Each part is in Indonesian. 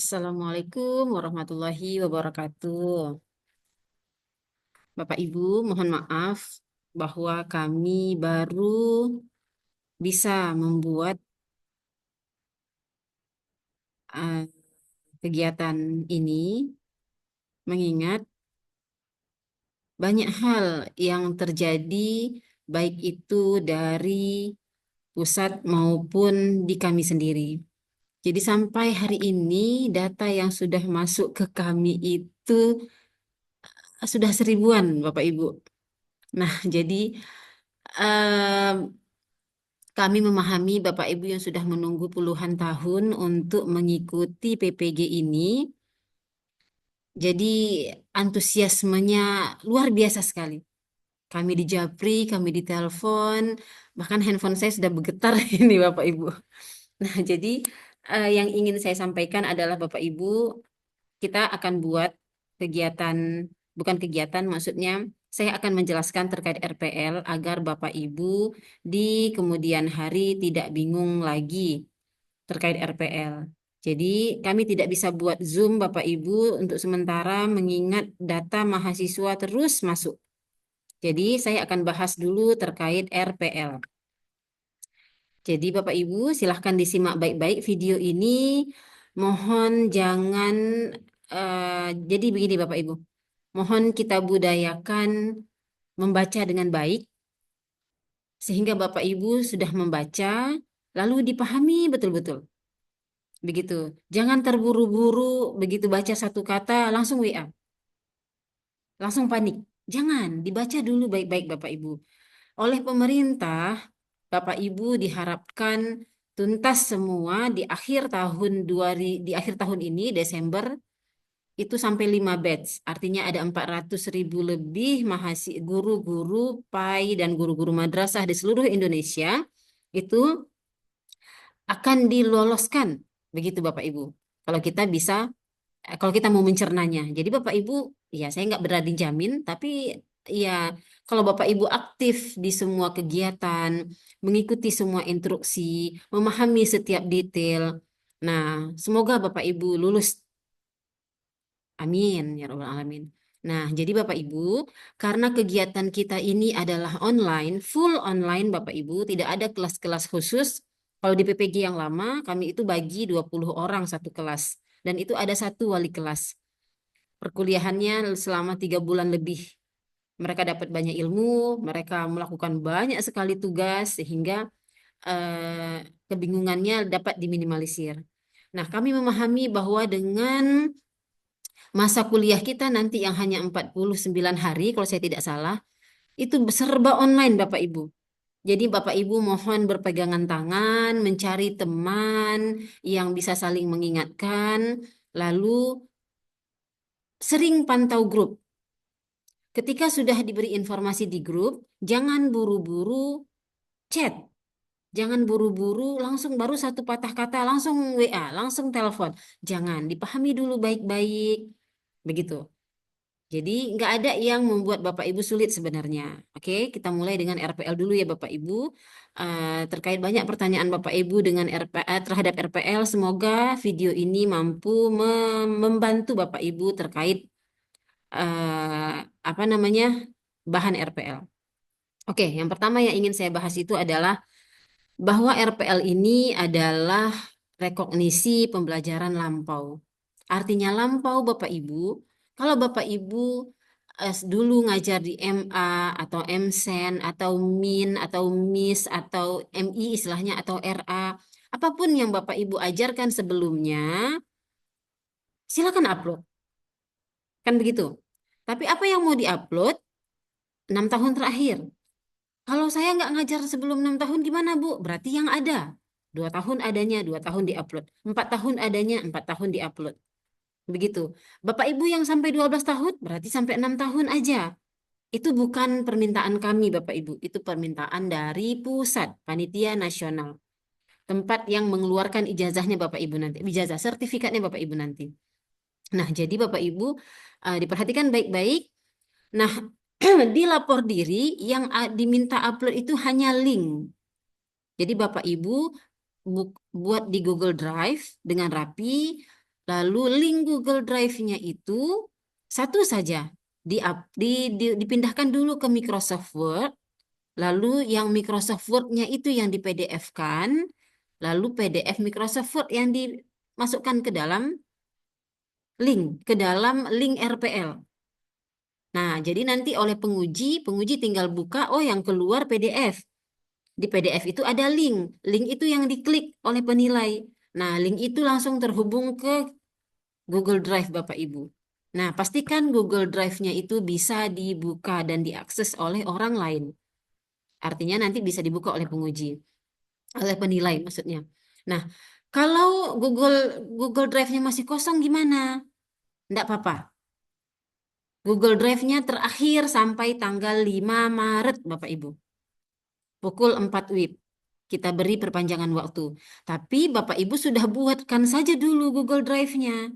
Assalamualaikum warahmatullahi wabarakatuh. Bapak Ibu, mohon maaf bahwa kami baru bisa membuat eh, kegiatan ini mengingat banyak hal yang terjadi baik itu dari pusat maupun di kami sendiri. Jadi sampai hari ini data yang sudah masuk ke kami itu sudah 1000-an, Bapak Ibu. Nah, jadi eh, kami memahami Bapak Ibu yang sudah menunggu puluhan tahun untuk mengikuti PPG ini. Jadi antusiasmenya luar biasa sekali. Kami dijapri, kami ditelepon, bahkan handphone saya sudah bergetar ini Bapak Ibu. Nah, jadi yang ingin saya sampaikan adalah Bapak Ibu, kita akan buat kegiatan, bukan kegiatan, maksudnya saya akan menjelaskan terkait RPL agar Bapak Ibu di kemudian hari tidak bingung lagi terkait RPL. Jadi kami tidak bisa buat Zoom Bapak Ibu untuk sementara mengingat data mahasiswa terus masuk. Jadi saya akan bahas dulu terkait RPL. Jadi Bapak Ibu silahkan disimak baik-baik video ini. Mohon jangan, jadi begini Bapak Ibu. Mohon kita budayakan membaca dengan baik sehingga Bapak Ibu sudah membaca lalu dipahami betul-betul. Begitu. Jangan terburu-buru begitu baca satu kata langsung WA, langsung panik. Jangan, dibaca dulu baik-baik Bapak Ibu. Oleh pemerintah, Bapak Ibu diharapkan tuntas semua di akhir tahun di akhir tahun ini Desember itu sampai 5 batch. Artinya ada 400.000 lebih mahasiswa, guru-guru PAI dan guru-guru madrasah di seluruh Indonesia itu akan diloloskan. Begitu Bapak Ibu. Kalau kita bisa, kalau kita mau mencernanya. Jadi Bapak Ibu, ya saya nggak berani jamin, tapi ya kalau Bapak Ibu aktif di semua kegiatan, mengikuti semua instruksi, memahami setiap detail. Nah, semoga Bapak Ibu lulus. Amin, ya Rabbal Alamin. Nah, jadi Bapak Ibu, karena kegiatan kita ini adalah online, full online Bapak Ibu, tidak ada kelas-kelas khusus. Kalau di PPG yang lama, kami itu bagi 20 orang satu kelas. Dan itu ada satu wali kelas. Perkuliahannya selama 3 bulan lebih. Mereka dapat banyak ilmu, mereka melakukan banyak sekali tugas, sehingga kebingungannya dapat diminimalisir. Nah, kami memahami bahwa dengan masa kuliah kita nanti yang hanya 49 hari, kalau saya tidak salah, itu serba online Bapak Ibu. Jadi Bapak Ibu mohon berpegangan tangan, mencari teman yang bisa saling mengingatkan, lalu sering pantau grup. Ketika sudah diberi informasi di grup, jangan buru-buru chat. Jangan buru-buru langsung baru satu patah kata langsung WA, langsung telepon. Jangan, dipahami dulu baik-baik. Begitu. Jadi nggak ada yang membuat Bapak Ibu sulit sebenarnya. Oke, kita mulai dengan RPL dulu ya Bapak Ibu. Terkait banyak pertanyaan Bapak Ibu dengan terhadap RPL, semoga video ini mampu membantu Bapak Ibu terkait apa namanya bahan RPL. Oke, yang pertama yang ingin saya bahas itu adalah bahwa RPL ini adalah rekognisi pembelajaran lampau. Artinya lampau Bapak Ibu, kalau Bapak Ibu dulu ngajar di MA atau MSen atau MIN atau MIS atau MI istilahnya atau RA, apapun yang Bapak Ibu ajarkan sebelumnya, silakan upload. Kan begitu. Tapi apa yang mau diupload 6 tahun terakhir? Kalau saya nggak ngajar sebelum 6 tahun gimana Bu? Berarti yang ada 2 tahun adanya 2 tahun diupload, 4 tahun adanya 4 tahun diupload. Begitu. Bapak Ibu yang sampai 12 tahun berarti sampai 6 tahun aja. Itu bukan permintaan kami Bapak Ibu, itu permintaan dari pusat panitia nasional. Tempat yang mengeluarkan ijazahnya Bapak Ibu nanti, ijazah sertifikatnya Bapak Ibu nanti. Nah, jadi Bapak Ibu diperhatikan baik-baik. Nah, di lapor diri yang diminta upload itu hanya link. Jadi Bapak Ibu buat di Google Drive dengan rapi, Lalu link Google Drive-nya itu satu saja. Dipindahkan dulu ke Microsoft Word. Lalu yang Microsoft Word-nya itu yang di PDF-kan. Lalu PDF Microsoft Word yang dimasukkan ke dalam link RPL. Nah, jadi nanti oleh penguji tinggal buka, oh yang keluar PDF. Di PDF itu ada link. Link itu yang diklik oleh penilai. Nah, link itu langsung terhubung ke Google Drive Bapak Ibu. Nah, pastikan Google Drive-nya itu bisa dibuka dan diakses oleh orang lain. Artinya nanti bisa dibuka oleh penguji, oleh penilai maksudnya. Nah, kalau Google Google Drive-nya masih kosong gimana? Enggak apa-apa. Google Drive-nya terakhir sampai tanggal 5 Maret, Bapak Ibu. Pukul 4 WIB. Kita beri perpanjangan waktu. Tapi Bapak Ibu sudah buatkan saja dulu Google Drive-nya.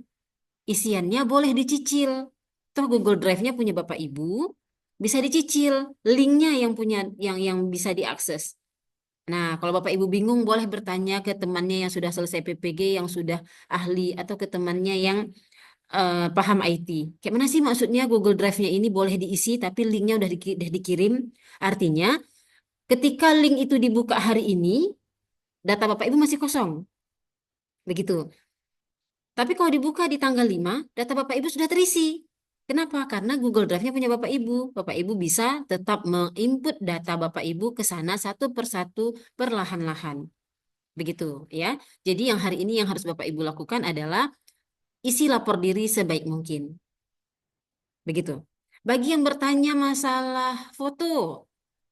Isiannya boleh dicicil. Toh Google Drive-nya punya Bapak Ibu, bisa dicicil. Linknya yang punya yang bisa diakses. Nah, kalau Bapak Ibu bingung boleh bertanya ke temannya yang sudah selesai PPG, yang sudah ahli, atau ke temannya yang paham IT. Kayak mana sih maksudnya Google Drive-nya ini boleh diisi tapi linknya udah dikirim? Artinya ketika link itu dibuka hari ini, data Bapak Ibu masih kosong. Begitu. Tapi kalau dibuka di tanggal 5, data Bapak Ibu sudah terisi. Kenapa? Karena Google Drive-nya punya Bapak Ibu. Bapak Ibu bisa tetap menginput data Bapak Ibu ke sana satu persatu perlahan-lahan. Begitu ya. Jadi yang hari ini yang harus Bapak Ibu lakukan adalah isi lapor diri sebaik mungkin. Begitu. Bagi yang bertanya masalah foto,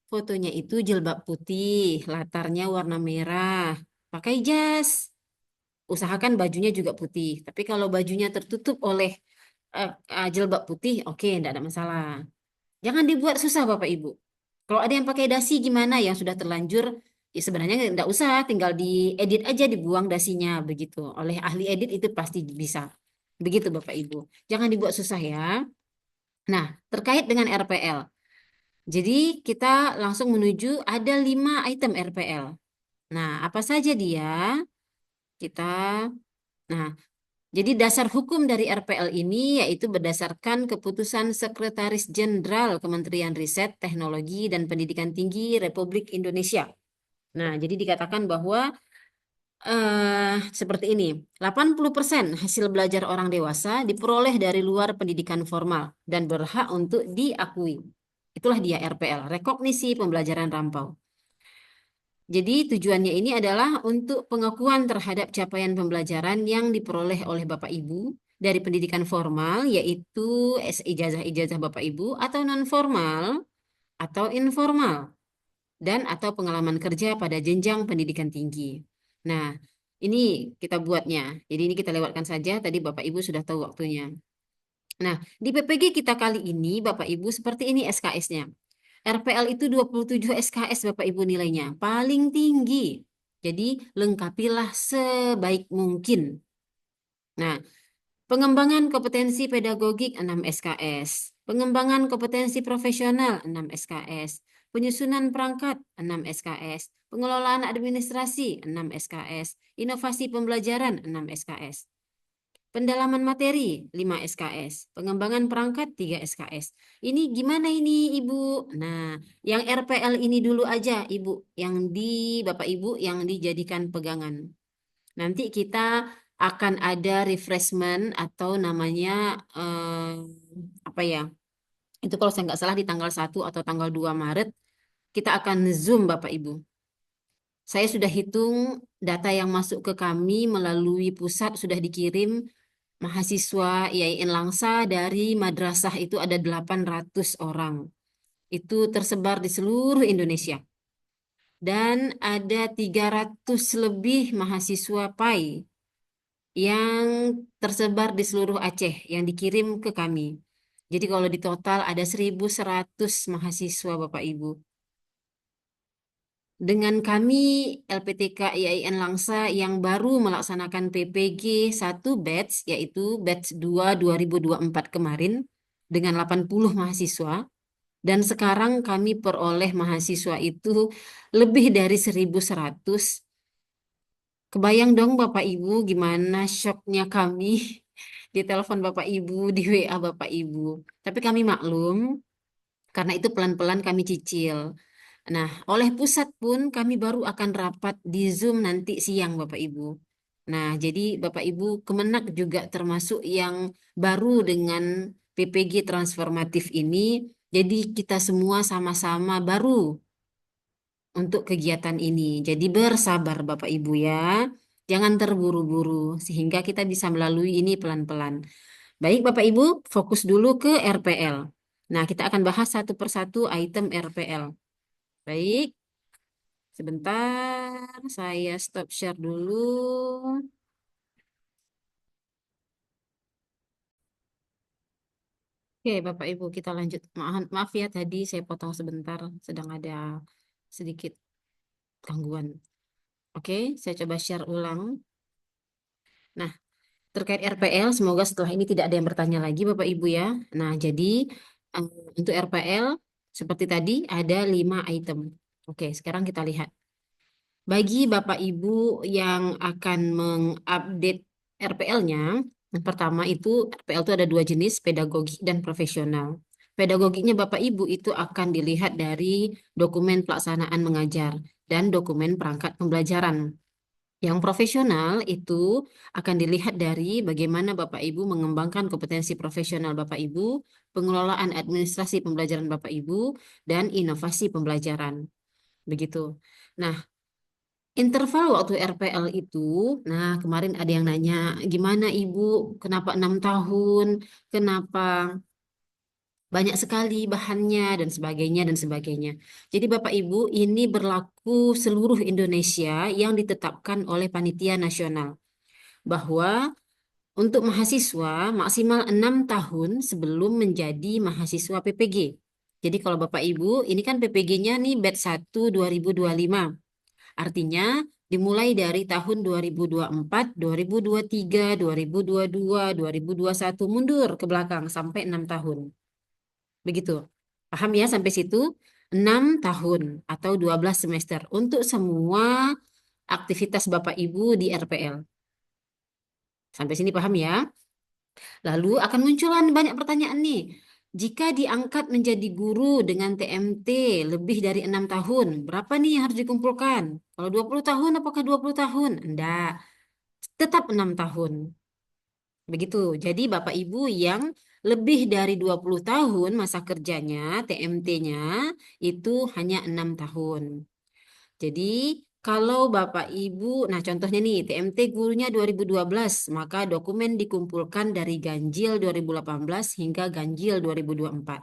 fotonya itu jilbab putih, latarnya warna merah, pakai jas. Usahakan bajunya juga putih. Tapi kalau bajunya tertutup oleh jilbab putih, oke, tidak ada masalah. Jangan dibuat susah Bapak Ibu. Kalau ada yang pakai dasi gimana yang sudah terlanjur, ya sebenarnya tidak usah, tinggal diedit aja, dibuang dasinya begitu. Oleh ahli edit itu pasti bisa. Begitu Bapak Ibu. Jangan dibuat susah ya. Nah, terkait dengan RPL. Jadi kita langsung menuju ada 5 item RPL. Nah, apa saja dia? Kita, nah, jadi dasar hukum dari RPL ini yaitu berdasarkan keputusan Sekretaris Jenderal Kementerian Riset, Teknologi, dan Pendidikan Tinggi Republik Indonesia. Nah, jadi dikatakan bahwa seperti ini, 80% hasil belajar orang dewasa diperoleh dari luar pendidikan formal dan berhak untuk diakui. Itulah dia RPL, Rekognisi Pembelajaran Rampau. Jadi tujuannya ini adalah untuk pengakuan terhadap capaian pembelajaran yang diperoleh oleh Bapak Ibu dari pendidikan formal, yaitu ijazah-ijazah Bapak Ibu, atau non-formal, atau informal, dan atau pengalaman kerja pada jenjang pendidikan tinggi. Nah, ini kita buatnya. Jadi ini kita lewatkan saja, tadi Bapak Ibu sudah tahu waktunya. Nah, di PPG kita kali ini, Bapak Ibu, seperti ini SKS-nya. RPL itu 27 SKS Bapak Ibu nilainya, paling tinggi. Jadi lengkapilah sebaik mungkin. Nah, pengembangan kompetensi pedagogik 6 SKS, pengembangan kompetensi profesional 6 SKS, penyusunan perangkat 6 SKS, pengelolaan administrasi 6 SKS, inovasi pembelajaran 6 SKS. Pendalaman materi 5 SKS, pengembangan perangkat 3 SKS. Ini gimana ini Ibu? Nah, yang RPL ini dulu aja Ibu, yang Bapak Ibu yang dijadikan pegangan. Nanti kita akan ada refreshment atau namanya apa ya? Itu kalau saya nggak salah di tanggal 1 atau tanggal 2 Maret kita akan Zoom Bapak Ibu. Saya sudah hitung data yang masuk ke kami melalui pusat sudah dikirim mahasiswa IAIN Langsa dari madrasah itu ada 800 orang. Itu tersebar di seluruh Indonesia. Dan ada 300 lebih mahasiswa PAI yang tersebar di seluruh Aceh yang dikirim ke kami. Jadi kalau di total ada 1.100 mahasiswa Bapak Ibu. Dengan kami LPTK IAIN Langsa yang baru melaksanakan PPG 1 batch, yaitu batch 2 2024 kemarin, dengan 80 mahasiswa, dan sekarang kami peroleh mahasiswa itu lebih dari 1.100. Kebayang dong Bapak Ibu gimana syoknya kami di telepon Bapak Ibu, di WA Bapak Ibu. Tapi kami maklum, karena itu pelan-pelan kami cicil. Nah, oleh pusat pun kami baru akan rapat di Zoom nanti siang Bapak Ibu. Nah, jadi Bapak Ibu Kemenak juga termasuk yang baru dengan PPG transformatif ini. Jadi kita semua sama-sama baru untuk kegiatan ini. Jadi bersabar Bapak Ibu ya. Jangan terburu-buru sehingga kita bisa melalui ini pelan-pelan. Baik Bapak Ibu, fokus dulu ke RPL. Nah, kita akan bahas satu persatu item RPL. Baik, sebentar saya stop share dulu. Oke, Bapak Ibu, kita lanjut. Maaf, maaf ya tadi saya potong sebentar, sedang ada sedikit gangguan. Oke, saya coba share ulang. Nah, terkait RPL, semoga setelah ini tidak ada yang bertanya lagi, Bapak Ibu ya. Nah, jadi eh, untuk RPL, seperti tadi ada 5 item. Oke, sekarang kita lihat. Bagi Bapak Ibu yang akan mengupdate RPL-nya, yang pertama itu RPL itu ada dua jenis, pedagogik dan profesional. Pedagogiknya Bapak Ibu itu akan dilihat dari dokumen pelaksanaan mengajar dan dokumen perangkat pembelajaran. Yang profesional itu akan dilihat dari bagaimana Bapak Ibu mengembangkan kompetensi profesional Bapak Ibu, pengelolaan administrasi pembelajaran Bapak Ibu, dan inovasi pembelajaran. Begitu. Nah, interval waktu RPL itu, nah kemarin ada yang nanya, gimana Ibu, kenapa 6 tahun, kenapa banyak sekali bahannya dan sebagainya dan sebagainya. Jadi Bapak Ibu, ini berlaku seluruh Indonesia yang ditetapkan oleh Panitia Nasional bahwa untuk mahasiswa maksimal 6 tahun sebelum menjadi mahasiswa PPG. Jadi kalau Bapak Ibu, ini kan PPG-nya nih batch 1 2025. Artinya dimulai dari tahun 2024, 2023, 2022, 2021 mundur ke belakang sampai 6 tahun. Begitu. Paham ya sampai situ? 6 tahun atau 12 semester untuk semua aktivitas Bapak Ibu di RPL. Sampai sini paham ya? Lalu akan munculan banyak pertanyaan nih. Jika diangkat menjadi guru dengan TMT lebih dari 6 tahun, berapa nih yang harus dikumpulkan? Kalau 20 tahun, apakah 20 tahun? Enggak, tetap 6 tahun. Begitu. Jadi Bapak Ibu yang lebih dari 20 tahun masa kerjanya, TMT-nya itu hanya 6 tahun. Jadi kalau Bapak Ibu, nah contohnya nih TMT gurunya 2012, maka dokumen dikumpulkan dari Ganjil 2018 hingga Ganjil 2024.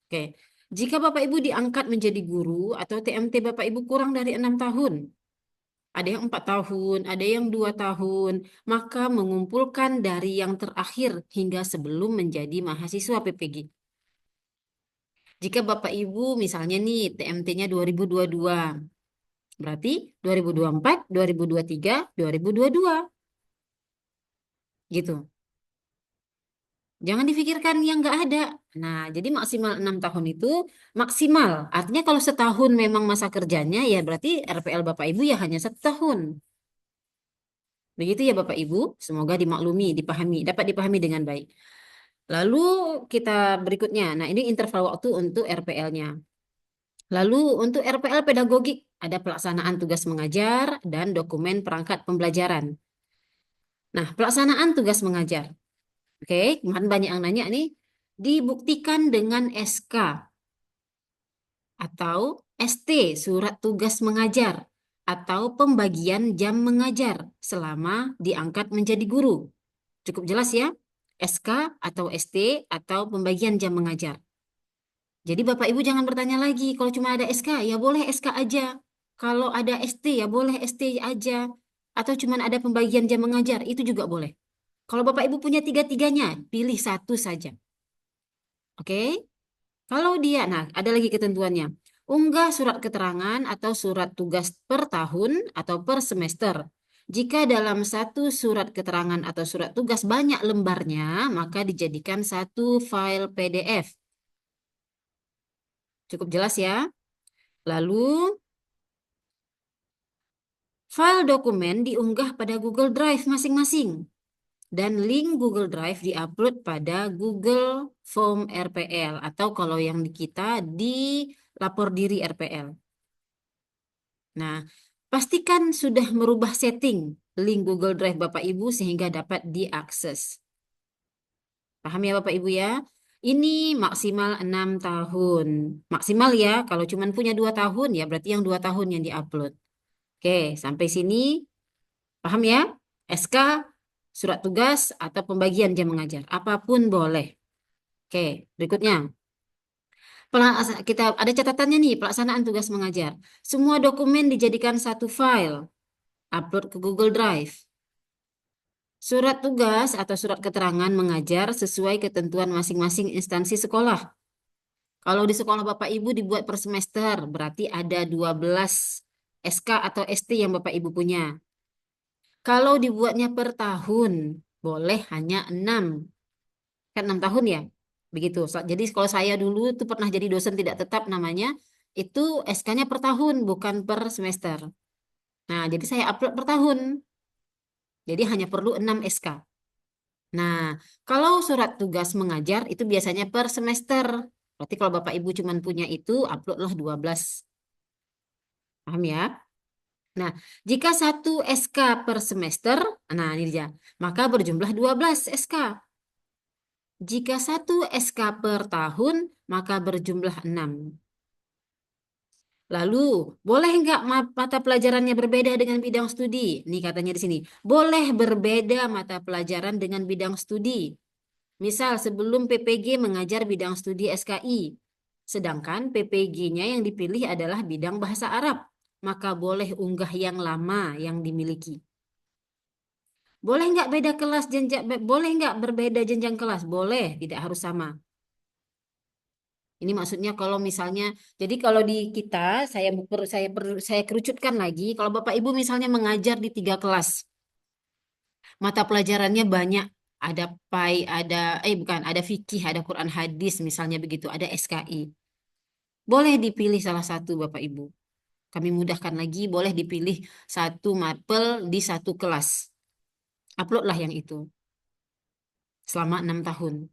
Oke. Jika Bapak Ibu diangkat menjadi guru atau TMT Bapak Ibu kurang dari 6 tahun, ada yang 4 tahun, ada yang 2 tahun, maka mengumpulkan dari yang terakhir hingga sebelum menjadi mahasiswa PPG. Jika Bapak Ibu misalnya nih TMT-nya 2022, berarti 2024, 2023, 2022 gitu. Jangan difikirkan yang nggak ada. Nah, jadi maksimal 6 tahun itu maksimal. Artinya kalau setahun memang masa kerjanya ya berarti RPL Bapak Ibu ya hanya setahun. Begitu ya Bapak Ibu. Semoga dimaklumi, dipahami, dapat dipahami dengan baik. Lalu kita berikutnya. Nah, ini interval waktu untuk RPL-nya. Lalu untuk RPL pedagogik ada pelaksanaan tugas mengajar dan dokumen perangkat pembelajaran. Nah, pelaksanaan tugas mengajar. Oke, kemarin banyak yang nanya nih. Dibuktikan dengan SK atau ST, surat tugas mengajar, atau pembagian jam mengajar selama diangkat menjadi guru. Cukup jelas ya? SK atau ST atau pembagian jam mengajar. Jadi Bapak Ibu jangan bertanya lagi, kalau cuma ada SK, ya boleh SK aja. Kalau ada ST, ya boleh ST aja. Atau cuma ada pembagian jam mengajar, itu juga boleh. Kalau Bapak Ibu punya tiga-tiganya, pilih satu saja. Oke? Kalau dia, nah ada lagi ketentuannya. Unggah surat keterangan atau surat tugas per tahun atau per semester. Jika dalam satu surat keterangan atau surat tugas banyak lembarnya, maka dijadikan satu file PDF. Cukup jelas ya? Lalu File dokumen diunggah pada Google Drive masing-masing. Dan link Google Drive diupload pada Google Form RPL atau kalau yang di kita di lapor diri RPL. Nah, pastikan sudah merubah setting link Google Drive Bapak Ibu sehingga dapat diakses. Paham ya Bapak Ibu ya? Ini maksimal 6 tahun. Maksimal ya, kalau cuma punya 2 tahun ya berarti yang 2 tahun yang diupload. Oke, sampai sini paham ya? SK, surat tugas, atau pembagian jam mengajar. Apapun boleh. Oke, berikutnya. Kita ada catatannya nih, pelaksanaan tugas mengajar. Semua dokumen dijadikan satu file, upload ke Google Drive. Surat tugas atau surat keterangan mengajar sesuai ketentuan masing-masing instansi sekolah. Kalau di sekolah Bapak Ibu dibuat per semester, berarti ada 12 SK atau ST yang Bapak Ibu punya. Kalau dibuatnya per tahun, boleh hanya 6. Kan 6 tahun ya? Begitu. Jadi kalau saya dulu itu pernah jadi dosen tidak tetap namanya, itu SK-nya per tahun, bukan per semester. Nah, jadi saya upload per tahun. Jadi hanya perlu 6 SK. Nah, kalau surat tugas mengajar itu biasanya per semester. Berarti kalau Bapak Ibu cuma punya itu, uploadlah 12. Paham ya? Nah, jika satu SK per semester, nah ini dia, maka berjumlah 12 SK. Jika satu SK per tahun, maka berjumlah 6. Lalu, boleh nggak mata pelajarannya berbeda dengan bidang studi? Nih katanya di sini, boleh berbeda mata pelajaran dengan bidang studi. Misal sebelum PPG mengajar bidang studi SKI, sedangkan PPG-nya yang dipilih adalah bidang bahasa Arab, maka boleh unggah yang lama yang dimiliki. Boleh nggak beda kelas jenjang, boleh nggak berbeda jenjang kelas? Boleh, tidak harus sama. Ini maksudnya kalau misalnya, jadi kalau di kita, saya kerucutkan lagi. Kalau Bapak Ibu misalnya mengajar di 3 kelas, mata pelajarannya banyak. Ada PAI, bukan, ada fikih, ada Quran hadis, misalnya begitu, ada SKI. Boleh dipilih salah satu Bapak Ibu. Kami mudahkan lagi, boleh dipilih satu mapel di satu kelas. Uploadlah yang itu selama 6 tahun.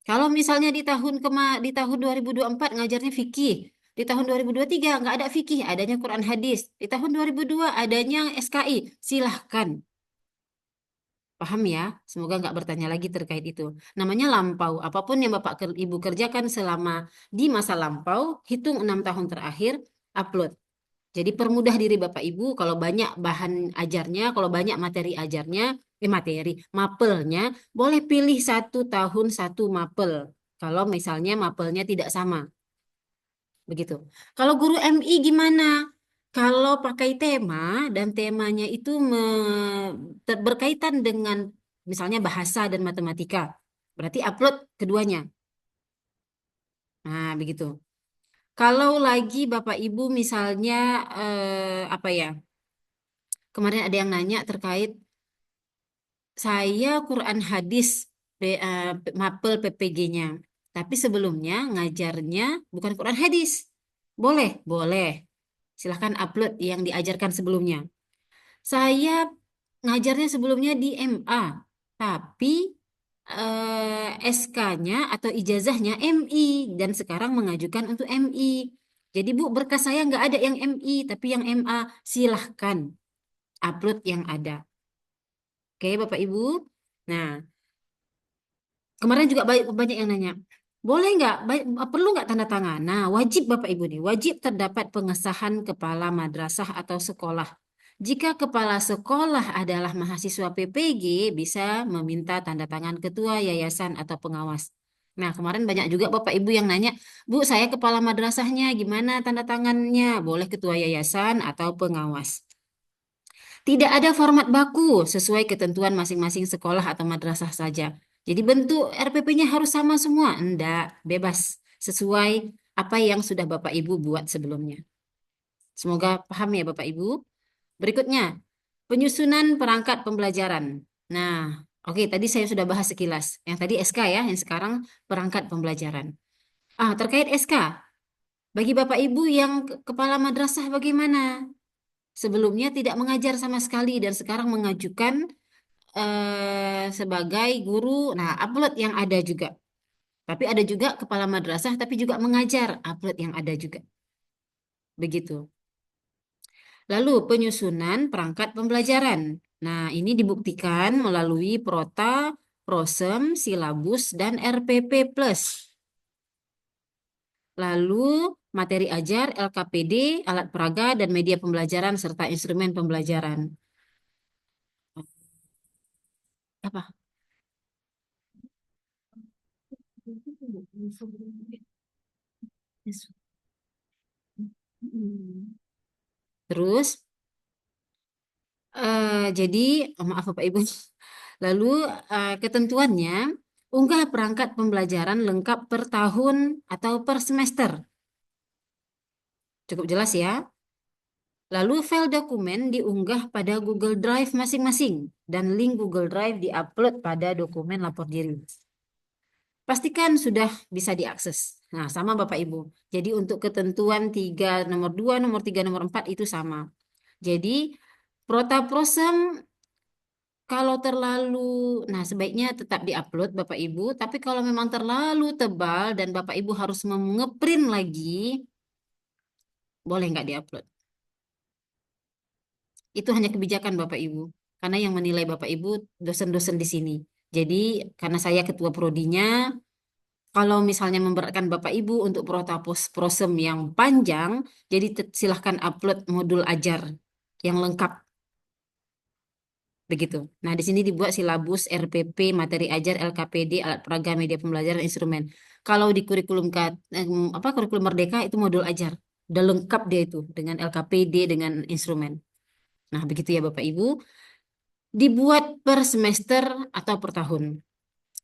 Kalau misalnya di tahun 2024 ngajarnya fikih, di tahun 2023 nggak ada fikih, adanya Quran hadis. Di tahun 2002 adanya SKI. Silahkan. Paham ya? Semoga nggak bertanya lagi terkait itu. Namanya lampau. Apapun yang Ibu kerjakan selama di masa lampau, hitung 6 tahun terakhir, upload. Jadi permudah diri Bapak Ibu kalau banyak bahan ajarnya, kalau banyak materi ajarnya, mapelnya, boleh pilih 1 tahun 1 mapel. Kalau misalnya mapelnya tidak sama, begitu. Kalau guru MI gimana? Kalau pakai tema dan temanya itu berkaitan dengan misalnya bahasa dan matematika, berarti upload keduanya. Nah, begitu. Kalau lagi Bapak Ibu misalnya apa ya? Kemarin ada yang nanya terkait saya Quran hadis mapel PPG-nya. Tapi sebelumnya ngajarnya bukan Quran hadis. Boleh, boleh. Silahkan upload yang diajarkan sebelumnya. Saya ngajarnya sebelumnya di MA, tapi SK-nya atau ijazahnya MI dan sekarang mengajukan untuk MI. Jadi Bu, berkas saya nggak ada yang MI, tapi yang MA. Silahkan upload yang ada. Oke, Bapak Ibu. Nah, kemarin juga banyak yang nanya, boleh nggak, perlu nggak tanda tangan? Nah, wajib Bapak Ibu nih, wajib terdapat pengesahan kepala madrasah atau sekolah. Jika kepala sekolah adalah mahasiswa PPG, bisa meminta tanda tangan ketua yayasan atau pengawas. Nah, kemarin banyak juga Bapak Ibu yang nanya, Bu, saya kepala madrasahnya, gimana tanda tangannya? Boleh ketua yayasan atau pengawas. Tidak ada format baku sesuai ketentuan masing-masing sekolah atau madrasah saja. Jadi bentuk RPP-nya harus sama semua. Enggak, bebas. Sesuai apa yang sudah Bapak Ibu buat sebelumnya. Semoga paham ya Bapak Ibu. Berikutnya, penyusunan perangkat pembelajaran. Nah, oke, tadi saya sudah bahas sekilas. Yang tadi SK ya, yang sekarang perangkat pembelajaran. Terkait SK, bagi Bapak Ibu yang kepala madrasah bagaimana? Sebelumnya tidak mengajar sama sekali dan sekarang mengajukan sebagai guru. Nah, upload yang ada juga. Tapi ada juga kepala madrasah tapi juga mengajar, upload yang ada juga. Begitu. Lalu penyusunan perangkat pembelajaran. Nah, ini dibuktikan melalui Prota, Prosem, Silabus, dan RPP Plus. Lalu materi ajar, LKPD, alat peraga, dan media pembelajaran serta instrumen pembelajaran. Apa? Terus, jadi, maaf Bapak Ibu. Lalu ketentuannya, unggah perangkat pembelajaran lengkap per tahun atau per semester. Cukup jelas ya. Lalu file dokumen diunggah pada Google Drive masing-masing dan link Google Drive diupload pada dokumen lapor diri. Pastikan sudah bisa diakses. Nah, sama Bapak Ibu. Jadi untuk ketentuan 3 nomor 2, nomor 3, nomor 4 itu sama. Jadi Protaprosem kalau terlalu, nah sebaiknya tetap diupload Bapak Ibu. Tapi kalau memang terlalu tebal dan Bapak Ibu harus mengeprint lagi, boleh nggak diupload. Itu hanya kebijakan Bapak Ibu. Karena yang menilai Bapak Ibu dosen-dosen di sini. Jadi karena saya ketua prodinya, kalau misalnya memberatkan Bapak Ibu untuk protapos prosem yang panjang, jadi silahkan upload modul ajar yang lengkap. Begitu. Nah, di sini dibuat silabus, RPP, materi ajar, LKPD, alat peraga, media pembelajaran, instrumen. Kalau di kurikulum Merdeka itu modul ajar. Udah lengkap dia itu dengan LKPD, dengan instrumen. Nah, begitu ya Bapak Ibu. Dibuat per semester atau per tahun.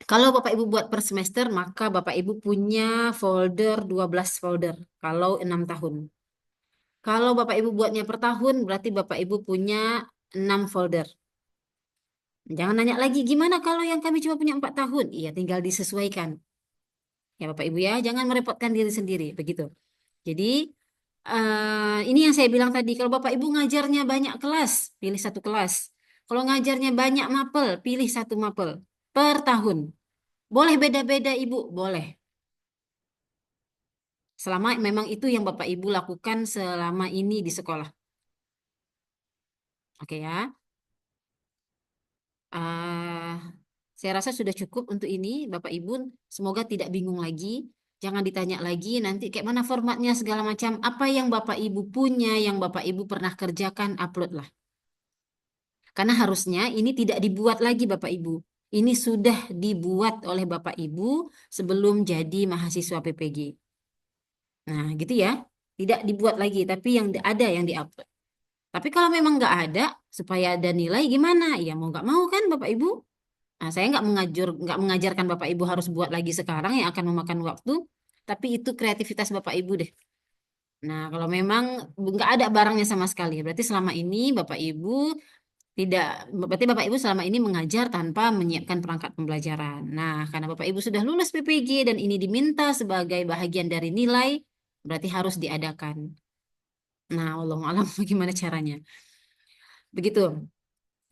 Kalau Bapak Ibu buat per semester, maka Bapak Ibu punya folder 12 folder kalau 6 tahun. Kalau Bapak Ibu buatnya per tahun, berarti Bapak Ibu punya 6 folder. Jangan nanya lagi, gimana kalau yang kami cuma punya 4 tahun? Iya, tinggal disesuaikan. Ya Bapak Ibu ya, jangan merepotkan diri sendiri, begitu. Jadi, ini yang saya bilang tadi, kalau Bapak Ibu ngajarnya banyak kelas, pilih satu kelas. Kalau ngajarnya banyak mapel, pilih satu mapel per tahun. Boleh beda-beda Ibu, boleh. Selama memang itu yang Bapak Ibu lakukan selama ini di sekolah. Oke ya. Ah, saya rasa sudah cukup untuk ini, Bapak Ibu. Semoga tidak bingung lagi. Jangan ditanya lagi nanti kayak mana formatnya segala macam. Apa yang Bapak Ibu punya, yang Bapak Ibu pernah kerjakan, uploadlah. Karena harusnya ini tidak dibuat lagi Bapak Ibu. Ini sudah dibuat oleh Bapak Ibu sebelum jadi mahasiswa PPG. Nah, gitu ya. Tidak dibuat lagi, tapi yang ada yang diupload. Tapi kalau memang nggak ada, supaya ada nilai gimana? Ya mau nggak mau kan Bapak Ibu. Nah, saya nggak mengajarkan Bapak Ibu harus buat lagi sekarang yang akan memakan waktu. Tapi itu kreativitas Bapak Ibu deh. Nah, kalau memang nggak ada barangnya sama sekali, berarti selama ini Bapak Ibu tidak, berarti Bapak Ibu selama ini mengajar tanpa menyiapkan perangkat pembelajaran. Nah, karena Bapak Ibu sudah lulus PPG dan ini diminta sebagai bahagian dari nilai, berarti harus diadakan. Nah, Allah alam bagaimana caranya. Begitu.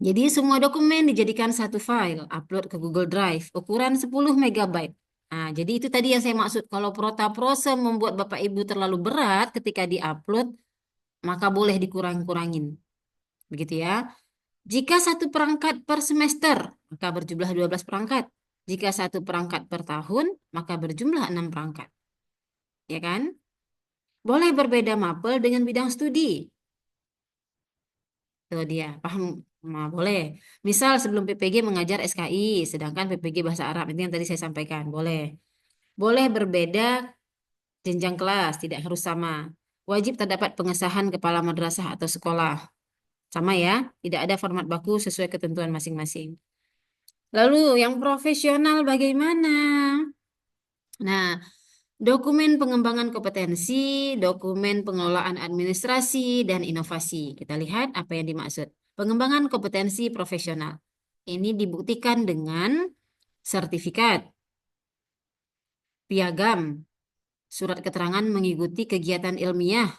Jadi semua dokumen dijadikan satu file, upload ke Google Drive, ukuran 10 megabyte. Nah, jadi itu tadi yang saya maksud. Kalau prosa membuat Bapak Ibu terlalu berat ketika diupload, maka boleh dikurang-kurangin. Begitu ya. Jika satu perangkat per semester, maka berjumlah 12 perangkat. Jika satu perangkat per tahun, maka berjumlah 6 perangkat. Ya kan? Boleh berbeda mapel dengan bidang studi. Tuh dia, paham? Nah, boleh. Misal sebelum PPG mengajar SKI, sedangkan PPG Bahasa Arab, itu yang tadi saya sampaikan. Boleh. Boleh berbeda jenjang kelas, tidak harus sama. Wajib terdapat pengesahan kepala madrasah atau sekolah. Sama ya, tidak ada format baku sesuai ketentuan masing-masing. Lalu yang profesional bagaimana? Nah, dokumen pengembangan kompetensi, dokumen pengelolaan administrasi, dan inovasi. Kita lihat apa yang dimaksud. Pengembangan kompetensi profesional. Ini dibuktikan dengan sertifikat, piagam, surat keterangan mengikuti kegiatan ilmiah,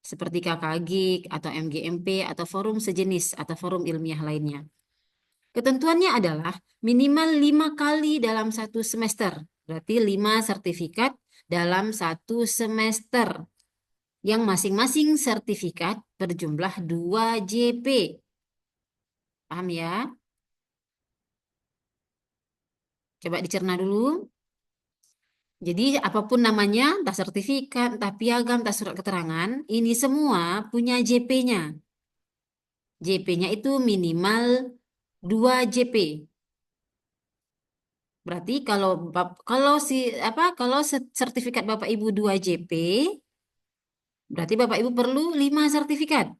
seperti KKG atau MGMP atau forum sejenis atau forum ilmiah lainnya. Ketentuannya adalah minimal 5 kali dalam satu semester. Berarti 5 sertifikat dalam satu semester. Yang masing-masing sertifikat berjumlah 2 JP. Paham ya? Coba dicerna dulu. Jadi apapun namanya, entah sertifikat, entah piagam, entah surat keterangan, ini semua punya JP-nya. JP-nya itu minimal 2 JP. Berarti kalau si apa kalau sertifikat Bapak Ibu 2 JP, berarti Bapak Ibu perlu 5 sertifikat.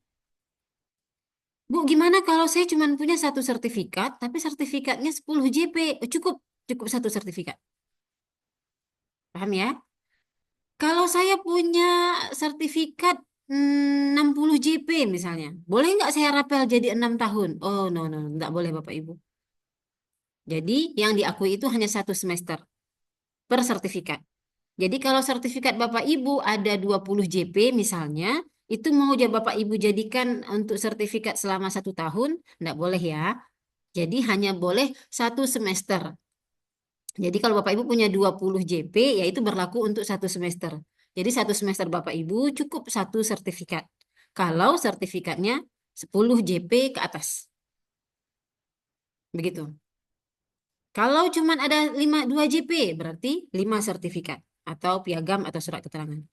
Bu, gimana kalau saya cuma punya satu sertifikat, tapi sertifikatnya 10 JP? Cukup, cukup satu sertifikat. Paham ya? Kalau saya punya sertifikat 60 JP misalnya, boleh nggak saya rapel jadi 6 tahun? Oh, no, no, nggak boleh Bapak Ibu. Jadi yang diakui itu hanya satu semester per sertifikat. Jadi kalau sertifikat Bapak Ibu ada 20 JP misalnya, itu mau Bapak Ibu jadikan untuk sertifikat selama 1 tahun, nggak boleh ya. Jadi hanya boleh satu semester. Jadi kalau Bapak Ibu punya 20 JP, ya itu berlaku untuk satu semester. Jadi satu semester Bapak Ibu cukup satu sertifikat. Kalau sertifikatnya 10 JP ke atas. Begitu. Kalau cuma ada 2 JP, berarti 5 sertifikat atau piagam atau surat keterangan.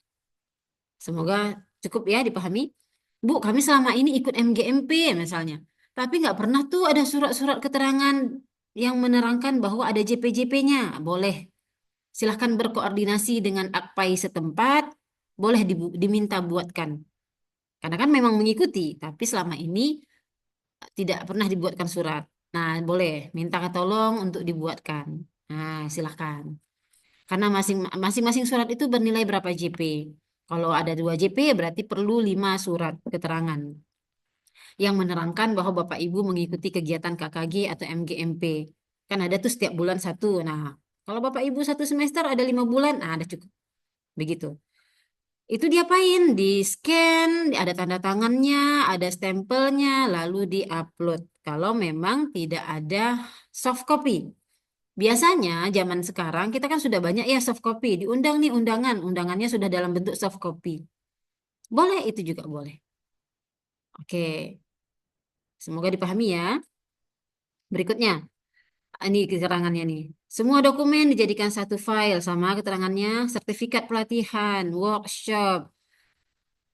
Semoga cukup ya dipahami. Bu, kami selama ini ikut MGMP misalnya. Tapi nggak pernah tuh ada surat-surat keterangan yang menerangkan bahwa ada JP-JP-nya. Boleh. Silahkan berkoordinasi dengan Akpai setempat. Boleh diminta buatkan. Karena kan memang mengikuti. Tapi selama ini tidak pernah dibuatkan surat. Nah, boleh minta tolong untuk dibuatkan. Nah, silahkan. Karena masing-masing surat itu bernilai berapa JP. Kalau ada 2 JP berarti perlu 5 surat keterangan yang menerangkan bahwa Bapak Ibu mengikuti kegiatan KKG atau MGMP. Kan ada tuh setiap bulan satu. Nah, kalau Bapak Ibu satu semester ada 5 bulan, nah ada cukup. Begitu. Itu diapain? Di scan, ada tanda tangannya, ada stempelnya, lalu di-upload. Kalau memang tidak ada soft copy. Biasanya zaman sekarang kita kan sudah banyak ya soft copy. Diundang nih undangan, undangannya sudah dalam bentuk soft copy. Boleh itu juga boleh. Oke, semoga dipahami ya. Berikutnya, ini keterangannya nih. Semua dokumen dijadikan satu file sama keterangannya, sertifikat pelatihan, workshop,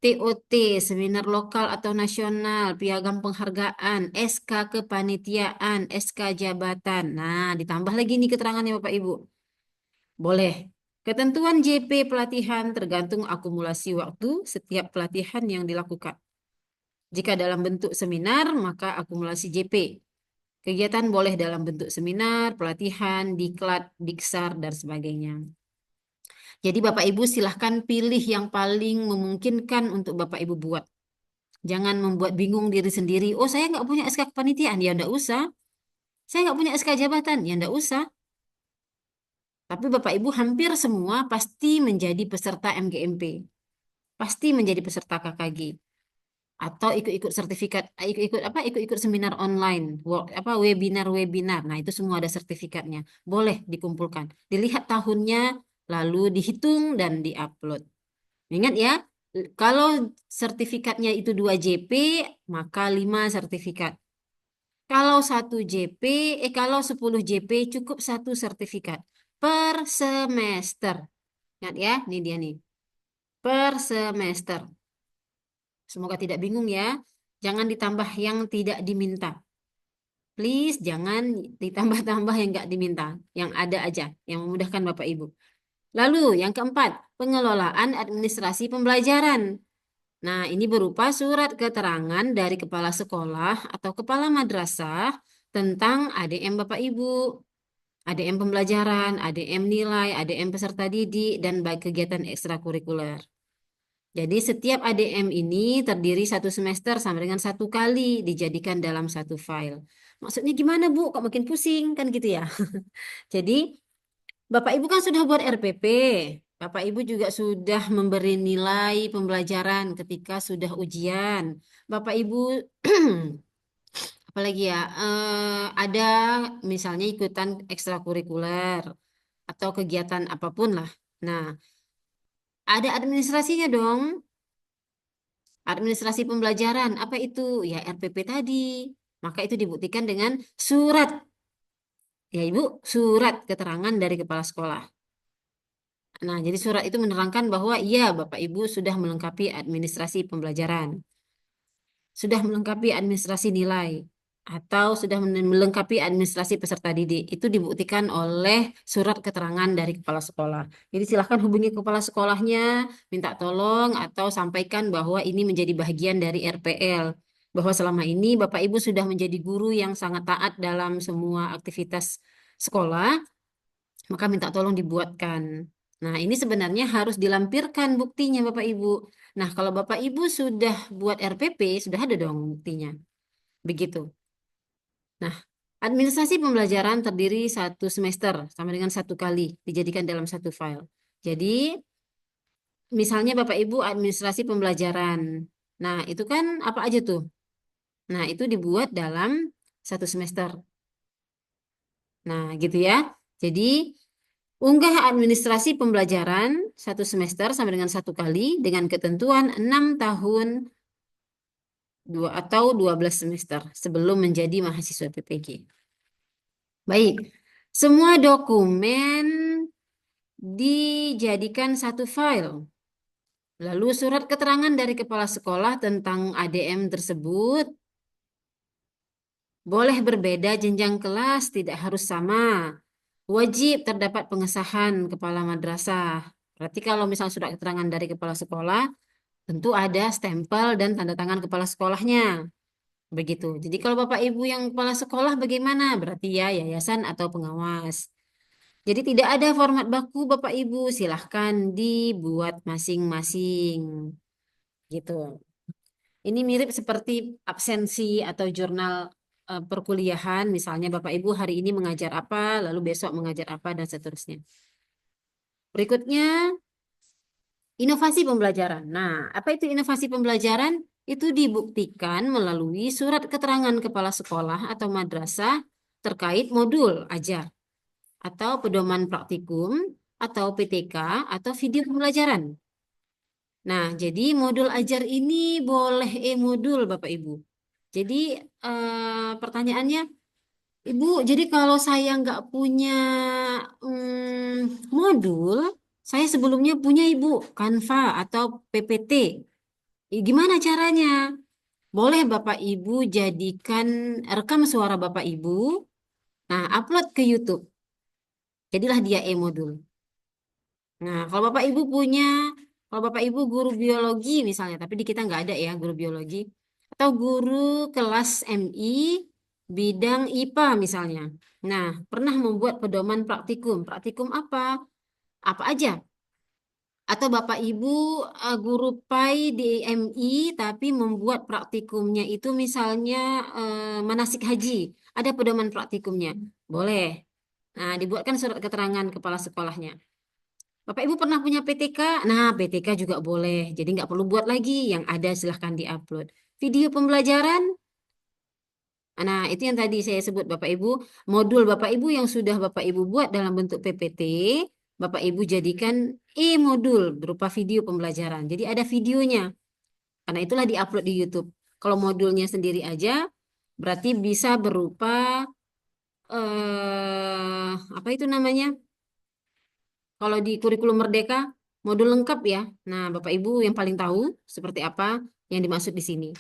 TOT, seminar lokal atau nasional, piagam penghargaan, SK kepanitiaan, SK jabatan. Nah, ditambah lagi nih keterangannya Bapak Ibu. Boleh. Ketentuan JP pelatihan tergantung akumulasi waktu setiap pelatihan yang dilakukan. Jika dalam bentuk seminar, maka akumulasi JP. Kegiatan boleh dalam bentuk seminar, pelatihan, diklat, diksar, dan sebagainya. Jadi Bapak Ibu silahkan pilih yang paling memungkinkan untuk Bapak Ibu buat. Jangan membuat bingung diri sendiri. Oh, saya nggak punya SK kepanitiaan. Ya, nggak usah. Saya nggak punya SK jabatan. Ya, nggak usah. Tapi Bapak Ibu hampir semua pasti menjadi peserta MGMP. Pasti menjadi peserta KKG. Atau ikut-ikut sertifikat, ikut-ikut seminar online, webinar. Nah, itu semua ada sertifikatnya. Boleh dikumpulkan. Dilihat tahunnya, lalu dihitung dan diupload. Ingat ya, kalau sertifikatnya itu 2 JP, maka 5 sertifikat. Kalau 1 JP, kalau 10 JP cukup satu sertifikat per semester. Ingat ya, ini dia nih. Per semester. Semoga tidak bingung ya. Jangan ditambah yang tidak diminta. Please jangan ditambah-tambah yang nggak diminta. Yang ada aja, yang memudahkan Bapak Ibu. Lalu yang keempat, pengelolaan administrasi pembelajaran. Nah, ini berupa surat keterangan dari kepala sekolah atau kepala madrasah tentang ADM Bapak Ibu. ADM pembelajaran, ADM nilai, ADM peserta didik, dan baik kegiatan ekstrakurikuler. Jadi setiap ADM ini terdiri satu semester sama dengan 1 kali dijadikan dalam satu file. Maksudnya gimana Bu? Kok makin pusing kan gitu ya? Jadi Bapak Ibu kan sudah buat RPP. Bapak Ibu juga sudah memberi nilai pembelajaran ketika sudah ujian. Bapak Ibu, apalagi ya, ada misalnya ikutan ekstrakurikuler atau kegiatan apapun lah. Nah, ada administrasinya dong, administrasi pembelajaran. Apa itu? Ya RPP tadi. Maka itu dibuktikan dengan surat, ya Ibu, surat keterangan dari kepala sekolah. Nah, jadi surat itu menerangkan bahwa iya Bapak Ibu sudah melengkapi administrasi pembelajaran, sudah melengkapi administrasi nilai, atau sudah melengkapi administrasi peserta didik. Itu dibuktikan oleh surat keterangan dari kepala sekolah. Jadi silahkan hubungi kepala sekolahnya, minta tolong atau sampaikan bahwa ini menjadi bagian dari RPL. Bahwa selama ini Bapak Ibu sudah menjadi guru yang sangat taat dalam semua aktivitas sekolah, maka minta tolong dibuatkan. Nah, ini sebenarnya harus dilampirkan buktinya Bapak Ibu. Nah, kalau Bapak Ibu sudah buat RPP, sudah ada dong buktinya. Begitu. Nah, administrasi pembelajaran terdiri satu semester sama dengan satu kali dijadikan dalam satu file. Jadi, misalnya Bapak Ibu administrasi pembelajaran. Nah, itu kan apa aja tuh? Nah, itu dibuat dalam satu semester. Nah, gitu ya. Jadi, unggah administrasi pembelajaran satu semester sama dengan satu kali dengan ketentuan 6 tahun dua atau 12 semester sebelum menjadi mahasiswa PPG. Baik, semua dokumen dijadikan satu file. Lalu surat keterangan dari kepala sekolah tentang ADM tersebut boleh berbeda jenjang kelas, tidak harus sama. Wajib terdapat pengesahan kepala madrasah. Berarti kalau misal surat keterangan dari kepala sekolah, tentu ada stempel dan tanda tangan kepala sekolahnya. Begitu. Jadi kalau Bapak Ibu yang kepala sekolah bagaimana? Berarti ya yayasan atau pengawas. Jadi tidak ada format baku Bapak Ibu, silahkan dibuat masing-masing. Gitu. Ini mirip seperti absensi atau jurnal perkuliahan. Misalnya Bapak Ibu hari ini mengajar apa, lalu besok mengajar apa, dan seterusnya. Berikutnya, inovasi pembelajaran. Nah, apa itu inovasi pembelajaran? Itu dibuktikan melalui surat keterangan kepala sekolah atau madrasah terkait modul ajar atau pedoman praktikum atau PTK atau video pembelajaran. Nah, jadi modul ajar ini boleh modul Bapak Ibu. Jadi pertanyaannya, Ibu, jadi kalau saya nggak punya modul, saya sebelumnya punya Ibu Canva atau PPT. Gimana caranya? Boleh Bapak Ibu jadikan rekam suara Bapak Ibu, nah upload ke YouTube. Jadilah dia e-modul. Nah, kalau Bapak Ibu guru biologi misalnya, tapi di kita nggak ada ya guru biologi, atau guru kelas MI bidang IPA misalnya. Nah, pernah membuat pedoman praktikum. Praktikum apa? Apa aja? Atau Bapak Ibu guru PAI di MI tapi membuat praktikumnya itu misalnya manasik haji. Ada pedoman praktikumnya. Boleh. Nah, dibuatkan surat keterangan kepala sekolahnya. Bapak Ibu pernah punya PTK? Nah, PTK juga boleh. Jadi nggak perlu buat lagi. Yang ada silahkan diupload. Video pembelajaran? Nah, itu yang tadi saya sebut Bapak Ibu. Modul Bapak Ibu yang sudah Bapak Ibu buat dalam bentuk PPT, Bapak Ibu jadikan e-modul berupa video pembelajaran. Jadi ada videonya. Karena itulah diupload di YouTube. Kalau modulnya sendiri aja, berarti bisa berupa apa itu namanya? Kalau di kurikulum Merdeka, modul lengkap ya. Nah, Bapak Ibu yang paling tahu seperti apa yang dimaksud di sini.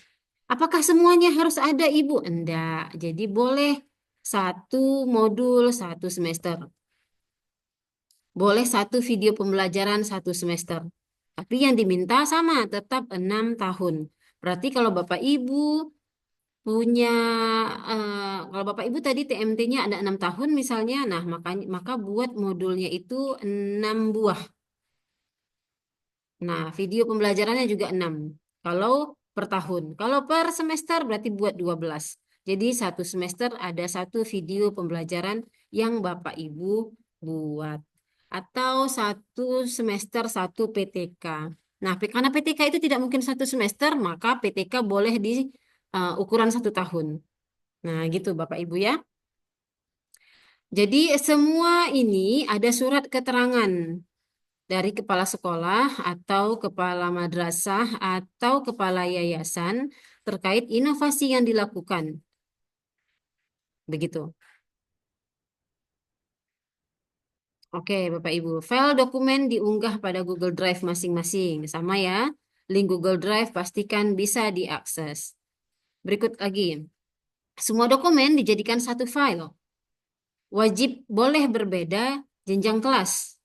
Apakah semuanya harus ada, Ibu? Enggak. Jadi boleh satu modul satu semester. Boleh satu video pembelajaran satu semester. Tapi yang diminta sama, tetap 6 tahun. Berarti kalau Bapak Ibu punya, kalau Bapak Ibu tadi TMT-nya ada 6 tahun misalnya, nah maka buat modulnya itu 6 buah. Nah, video pembelajarannya juga 6. Kalau per tahun. Kalau per semester berarti buat 12. Jadi satu semester ada satu video pembelajaran yang Bapak Ibu buat. atau 1 semester 1 PTK. Nah, karena PTK itu tidak mungkin 1 semester, maka PTK boleh di ukuran 1 tahun. Nah, gitu Bapak Ibu ya. Jadi semua ini ada surat keterangan dari kepala sekolah atau kepala madrasah atau kepala yayasan terkait inovasi yang dilakukan. Begitu. Oke, Bapak Ibu. File dokumen diunggah pada Google Drive masing-masing. Sama ya. Link Google Drive pastikan bisa diakses. Berikut lagi. Semua dokumen dijadikan satu file. Wajib boleh berbeda jenjang kelas.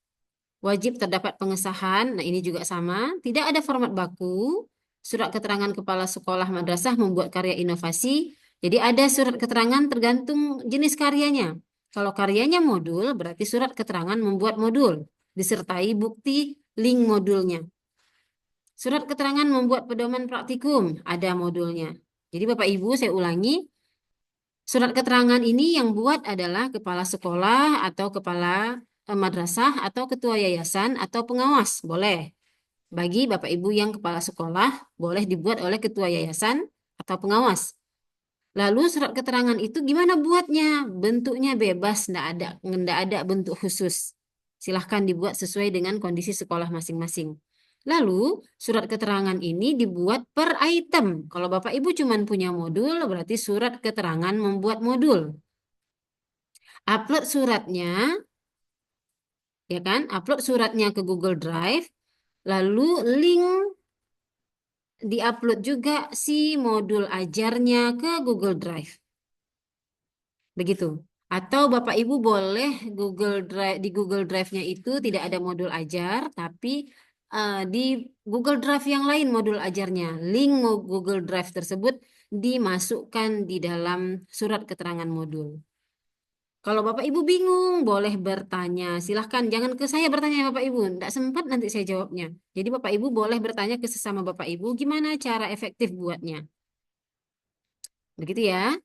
Wajib terdapat pengesahan. Nah, ini juga sama. Tidak ada format baku. Surat keterangan kepala sekolah madrasah membuat karya inovasi. Jadi ada surat keterangan tergantung jenis karyanya. Kalau karyanya modul, berarti surat keterangan membuat modul. Disertai bukti link modulnya. Surat keterangan membuat pedoman praktikum. Ada modulnya. Jadi Bapak Ibu, saya ulangi. Surat keterangan ini yang buat adalah kepala sekolah atau kepala madrasah atau ketua yayasan atau pengawas. Boleh. Bagi Bapak Ibu yang kepala sekolah, boleh dibuat oleh ketua yayasan atau pengawas. Lalu surat keterangan itu gimana buatnya? Bentuknya bebas, nggak ada bentuk khusus. Silahkan dibuat sesuai dengan kondisi sekolah masing-masing. Lalu surat keterangan ini dibuat per item. Kalau Bapak Ibu cuma punya modul, berarti surat keterangan membuat modul. Upload suratnya, ya kan? Upload suratnya ke Google Drive. Lalu link diupload juga si modul ajarnya ke Google Drive. Begitu. Atau Bapak Ibu boleh Google Drive di Google Drive-nya itu tidak ada modul ajar, tapi di Google Drive yang lain modul ajarnya. Link Google Drive tersebut dimasukkan di dalam surat keterangan modul. Kalau Bapak Ibu bingung, boleh bertanya. Silahkan, jangan ke saya bertanya Bapak Ibu. Tidak sempat nanti saya jawabnya. Jadi Bapak Ibu boleh bertanya ke sesama Bapak Ibu, gimana cara efektif buatnya. Begitu ya.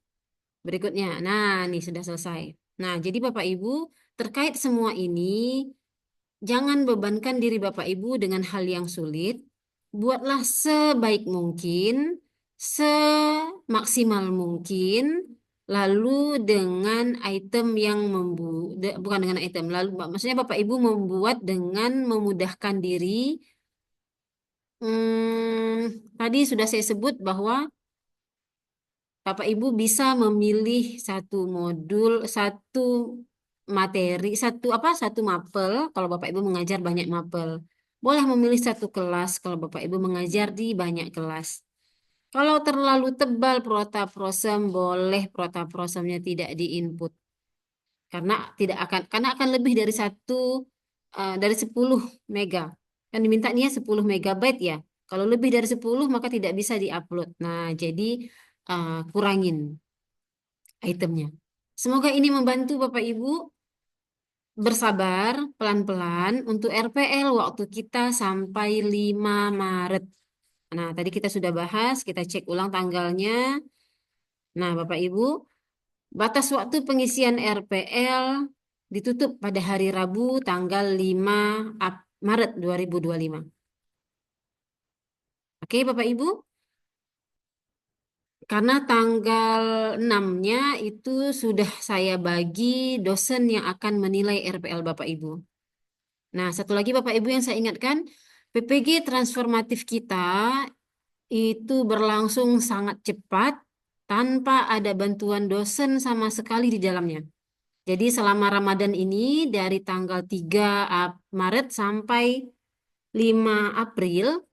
Berikutnya, nah ini sudah selesai. Nah, jadi Bapak Ibu, terkait semua ini, jangan bebankan diri Bapak Ibu dengan hal yang sulit. Buatlah sebaik mungkin, semaksimal mungkin, lalu dengan item yang bukan dengan item, lalu maksudnya Bapak Ibu membuat dengan memudahkan diri. Tadi sudah saya sebut bahwa Bapak Ibu bisa memilih satu modul, satu materi, satu mapel kalau Bapak Ibu mengajar banyak mapel. Boleh memilih satu kelas kalau Bapak Ibu mengajar di banyak kelas. Kalau terlalu tebal prosa-prosem, boleh prosa-prosemnya tidak diinput karena akan lebih dari dari 10 mega. Kan dimintanya 10 megabyte ya. Kalau lebih dari 10 maka tidak bisa diupload. Nah, jadi kurangin itemnya. Semoga ini membantu Bapak Ibu bersabar pelan-pelan untuk RPL waktu kita sampai 5 Maret. Nah, tadi kita sudah bahas, kita cek ulang tanggalnya. Nah, Bapak Ibu, batas waktu pengisian RPL ditutup pada hari Rabu tanggal 5 Maret 2025. Oke, Bapak Ibu? Karena tanggal 6-nya itu sudah saya bagi dosen yang akan menilai RPL Bapak Ibu. Nah, satu lagi Bapak Ibu yang saya ingatkan, PPG transformatif kita itu berlangsung sangat cepat tanpa ada bantuan dosen sama sekali di dalamnya. Jadi selama Ramadan ini dari tanggal 3 Maret sampai 5 April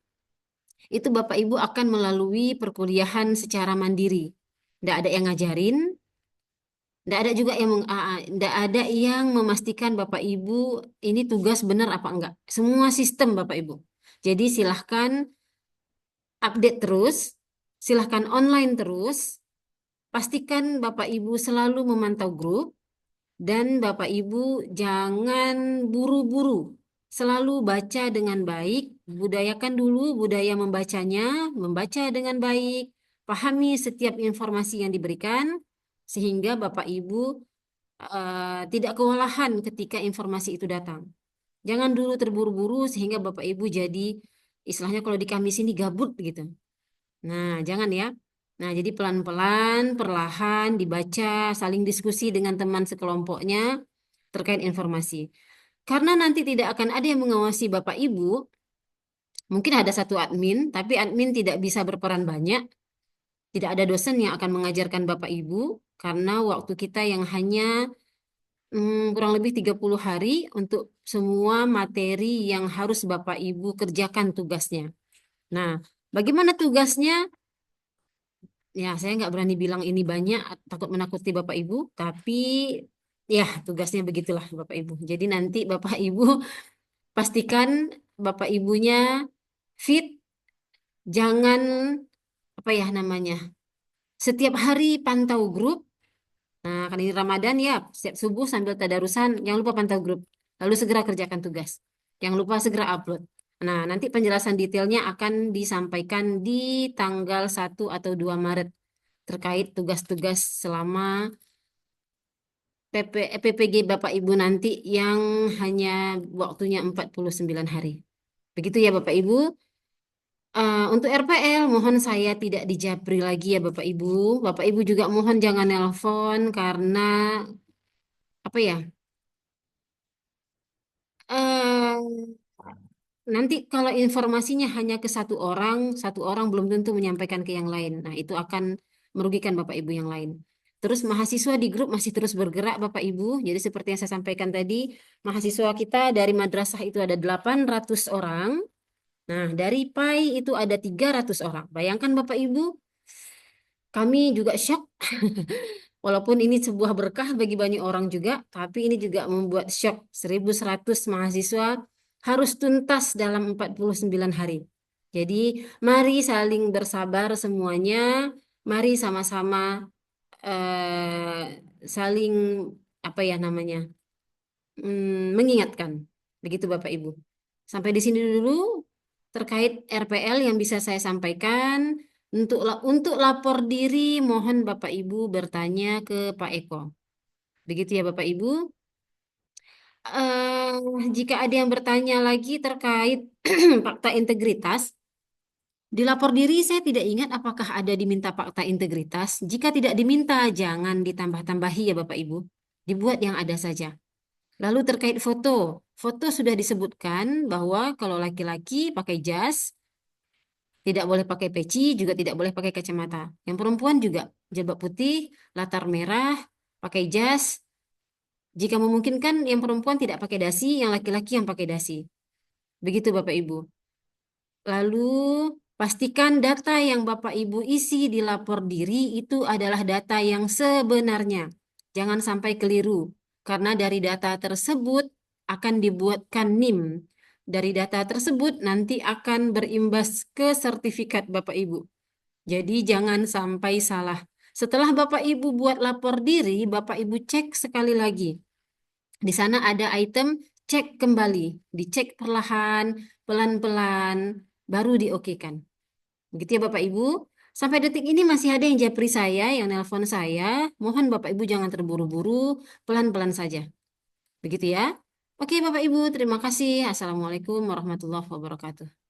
itu Bapak Ibu akan melalui perkuliahan secara mandiri. Tidak ada yang ngajarin, tidak ada yang memastikan Bapak Ibu ini tugas benar apa enggak. Semua sistem Bapak Ibu. Jadi silahkan update terus, silahkan online terus, pastikan Bapak Ibu selalu memantau grup, dan Bapak Ibu jangan buru-buru. Selalu baca dengan baik, budayakan dulu budaya membacanya, membaca dengan baik, pahami setiap informasi yang diberikan, sehingga Bapak Ibu tidak kewalahan ketika informasi itu datang. Jangan dulu terburu-buru sehingga Bapak Ibu jadi istilahnya kalau di kami sini gabut gitu. Nah, jangan ya. Nah, jadi pelan-pelan, perlahan dibaca, saling diskusi dengan teman sekelompoknya terkait informasi. Karena nanti tidak akan ada yang mengawasi Bapak Ibu, mungkin ada satu admin, tapi admin tidak bisa berperan banyak. Tidak ada dosen yang akan mengajarkan Bapak Ibu karena waktu kita yang hanya kurang lebih 30 hari untuk semua materi yang harus Bapak Ibu kerjakan tugasnya. Nah, bagaimana tugasnya? Ya, saya nggak berani bilang ini banyak, takut menakuti Bapak Ibu, tapi ya tugasnya begitulah Bapak Ibu. Jadi nanti Bapak Ibu pastikan Bapak Ibunya fit, jangan apa ya namanya, setiap hari pantau grup. Nah, kan ini Ramadan ya, setiap subuh sambil tadarusan, jangan lupa pantau grup. Lalu segera kerjakan tugas. Jangan lupa segera upload. Nah, nanti penjelasan detailnya akan disampaikan di tanggal 1 atau 2 Maret terkait tugas-tugas selama PPG Bapak Ibu nanti yang hanya waktunya 49 hari. Begitu ya Bapak Ibu. Untuk RPL mohon saya tidak dijapri lagi ya Bapak Ibu. Bapak Ibu juga mohon jangan nelpon karena apa ya? eh Nanti kalau informasinya hanya ke satu orang belum tentu menyampaikan ke yang lain. Nah, itu akan merugikan Bapak Ibu yang lain. Terus mahasiswa di grup masih terus bergerak Bapak Ibu. Jadi seperti yang saya sampaikan tadi, mahasiswa kita dari madrasah itu ada 800 orang. Nah, dari PAI itu ada 300 orang. Bayangkan Bapak Ibu, kami juga shock. Walaupun ini sebuah berkah bagi banyak orang juga, tapi ini juga membuat shock. 1.100 mahasiswa harus tuntas dalam 49 hari. Jadi, mari saling bersabar semuanya. Mari sama-sama saling apa ya namanya? Mengingatkan. Begitu Bapak Ibu. Sampai di sini dulu terkait RPL yang bisa saya sampaikan. Untuk lapor diri, mohon Bapak Ibu bertanya ke Pak Eko. Begitu ya Bapak Ibu. eh Jika ada yang bertanya lagi terkait fakta integritas, di lapor diri saya tidak ingat apakah ada diminta fakta integritas. Jika tidak diminta, jangan ditambah-tambahi ya Bapak Ibu. Dibuat yang ada saja. Lalu terkait foto, foto sudah disebutkan bahwa kalau laki-laki pakai jas, tidak boleh pakai peci, juga tidak boleh pakai kacamata. Yang perempuan juga jilbab putih, latar merah, pakai jas. Jika memungkinkan, yang perempuan tidak pakai dasi, yang laki-laki yang pakai dasi. Begitu Bapak Ibu. Lalu pastikan data yang Bapak Ibu isi di lapor diri itu adalah data yang sebenarnya. Jangan sampai keliru, karena dari data tersebut akan dibuatkan NIM. Dari data tersebut nanti akan berimbas ke sertifikat Bapak Ibu. Jadi jangan sampai salah. Setelah Bapak Ibu buat lapor diri, Bapak Ibu cek sekali lagi. Di sana ada item cek kembali. Dicek perlahan, pelan-pelan, baru diokekan. Begitu ya Bapak Ibu. Sampai detik ini masih ada yang japri saya, yang nelpon saya. Mohon Bapak Ibu jangan terburu-buru, pelan-pelan saja. Begitu ya. Oke Bapak Ibu, terima kasih. Assalamualaikum warahmatullahi wabarakatuh.